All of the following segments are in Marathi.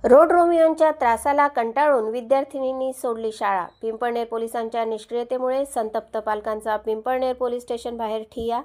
रोड रोमियोंच्या त्रासाला कंटाळून विद्यार्थिनींनी सोडली शाळा। पिंपळनेर पोलिसांच्या निष्क्रियतेमुळे संतप्त पालकांचा पिंपळनेर पोलीस स्टेशन बाहेर ठिय्या।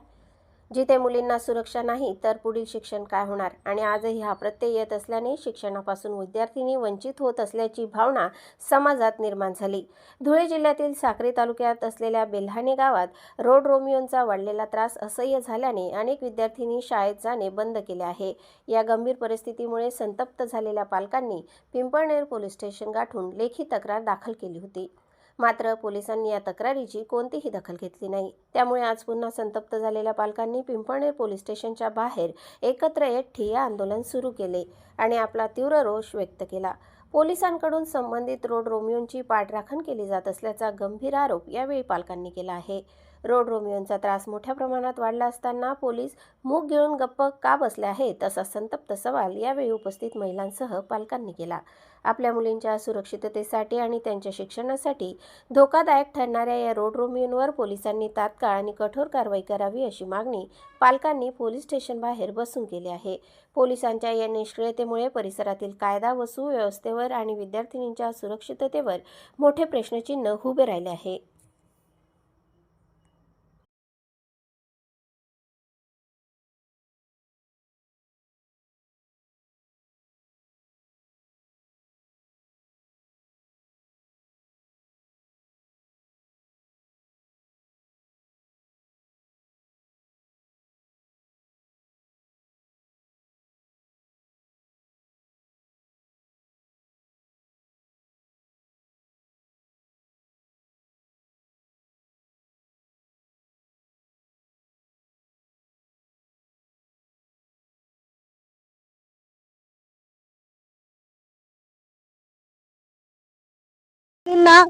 जिथे मुलींना सुरक्षा नाही तर पुढील शिक्षण काय होणार। आणि आजही हा प्रत्यय येत असल्याने शिक्षणापासून विद्यार्थिनी वंचित होत असल्याची भावना समाजात निर्माण झाली। धुळे जिल्ह्यातील साक्री तालुक्यात असलेल्या बेल्हाणे गावात रोड रोमियोंचा वाढलेला त्रास असह्य झाल्याने अनेक विद्यार्थिनी शाळेत जाणे बंद केले आहे। या गंभीर परिस्थितीमुळे संतप्त झालेल्या पालकांनी पिंपळनेर पोलीस स्टेशन गाठून लेखी तक्रार दाखल केली होती। मात्र पोलिसांनी या तक्रारीची कोणतीही दखल घेतली नाही। त्यामुळे आज पुन्हा संतप्त झालेल्या पालकांनी पिंपळनेर पोलीस स्टेशनच्या बाहेर एकत्र येत ठिय्या आंदोलन सुरू केले आणि आपला तीव्र रोष व्यक्त केला। पोलिसांकडून संबंधित रोड रोमियोंची पाठराखण केली जात असल्याचा गंभीर आरोप यावेळी पालकांनी केला आहे। रोड रोमियोंचा त्रास मोठ्या प्रमाणात वाढला असताना पोलीस मूग गिळून गप्प का बसले आहेत असा संतप्त सवाल यावेळी उपस्थित महिलांसह पालकांनी केला। आपल्या मुलींच्या सुरक्षिततेसाठी आणि त्यांच्या शिक्षणासाठी धोकादायक ठरणाऱ्या या रोड रोमियोंवर पोलिसांनी तात्काळ आणि कठोर कारवाई करावी अशी मागणी पालकांनी पोलीस स्टेशन बाहेर बसून केली आहे। पोलिसांच्या या निष्क्रियतेमुळे परिसरातील कायदा व सुव्यवस्थेवर आणि विद्यार्थिनींच्या सुरक्षिततेवर मोठे प्रश्नचिन्ह उभे राहिले आहे।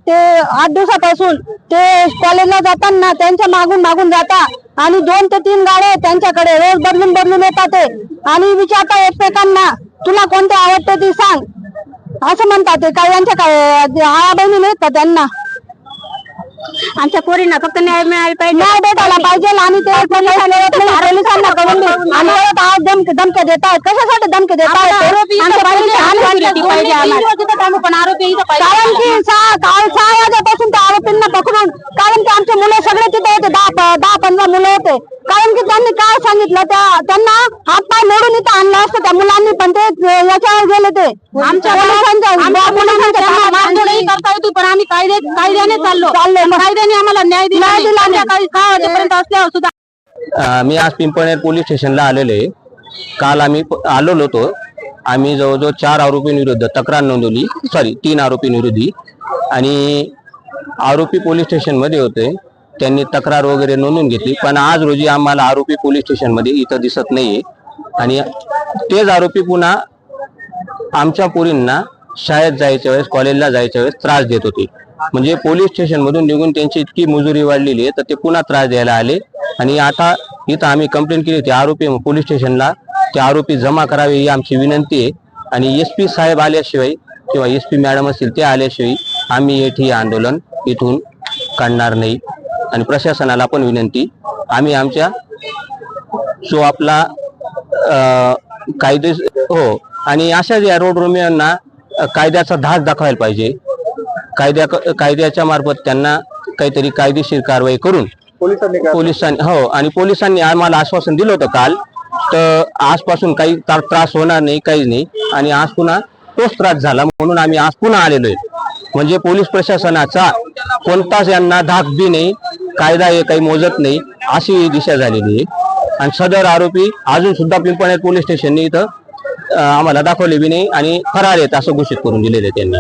ते 8 दिवसापासून ते कॉलेजला जाताना त्यांच्या मागून जाता आणि 2 ते 3 गाड्या त्यांच्याकडे रोज बदलून येतात आणि विचारता एकमेकांना तुला कोणते आवडते ती सांग असं म्हणतात। काय यांच्या काय आया बहिणी नाहीत का त्यांना? आमच्या पोरींना फक्त न्याय मिळाला पाहिजे, न्याय भेटायला पाहिजे आणि ते पोलिसांना कळून आज धमके देत आहेत। कशासाठी धमके देत आहेत? कारण की 6 वाजेपासून त्या आरोपींना पकडून, कारण की आमचे मुलं सगळे तिथे होते, 10-15 मुलं होते। कारण की त्यांनी काय सांगितलं, त्यांना हातपाय मोडून इथं आणलं असतं त्या मुलांनी, पण ते याच्यावर गेले। ते आमच्या करता येतो पण आम्ही कायद्याने चाललो, कायद्याने आम्हाला न्याय दिला असल्यावर सुद्धा। मी आज पिंपळनेर पोलीस स्टेशनला आलेलो आहे। काल आम्ही आलेलो होतो। आम्ही जवळजवळ 4 आरोपींविरुद्ध तक्रार नोंदवली, 3 आरोपींविरुद्ध, आणि आरोपी पोलीस स्टेशन मध्ये होते, त्यांनी तक्रार वगैरे नोंदवून घेतली। पण आज रोजी आम्हाला आरोपी पोलीस स्टेशन मध्ये इथं दिसत नाहीये आणि तेच आरोपी पुन्हा आमच्या पोरींना शाळेत जायच्या वेळेस, कॉलेजला जायच्या वेळेस त्रास देत होते। म्हणजे पोलीस स्टेशन मधून निघून त्यांची इतकी मुजुरी वाढलेली आहे तर ते पुन्हा त्रास द्यायला आले। आणि आता इथं आम्ही कंप्लेंट केली होती आरोपी पोलीस स्टेशनला, ते आरोपी जमा करावे ही आमची विनंती आहे। आणि SP साहेब आल्याशिवाय किंवा SP मॅडम असतील ते आल्याशिवाय आम्ही हे ठिय्या आंदोलन इथून काढणार नाही। आणि प्रशासनाला पण विनंती, आम्ही आमच्या जो आपला कायदे हो, आणि अशा या रोड रोमियोंना कायद्याचा धाक दाखवायला पाहिजे। कायद्याच्या मार्फत त्यांना काहीतरी कायदेशीर कारवाई करून पोलिसांनी हो, आणि पोलिसांनी आम्हाला आश्वासन दिलं होतं काल, तर आजपासून काही त्रास होणार नाही, काहीच नाही। आणि आज पुन्हा तोच त्रास झाला म्हणून आम्ही आज पुन्हा आलेलो आहे। म्हणजे पोलीस प्रशासनाचा कोणताच यांना धाक बी नाही, कायदा हे काही मोजत नाही अशी दिशा झालेली आहे। आणि सदर आरोपी अजून सुद्धा पिंपळनेर पोलीस स्टेशनने इथं आम्हाला दाखवले बी नाही आणि फरार आहेत असं घोषित करून दिलेले त्यांनी।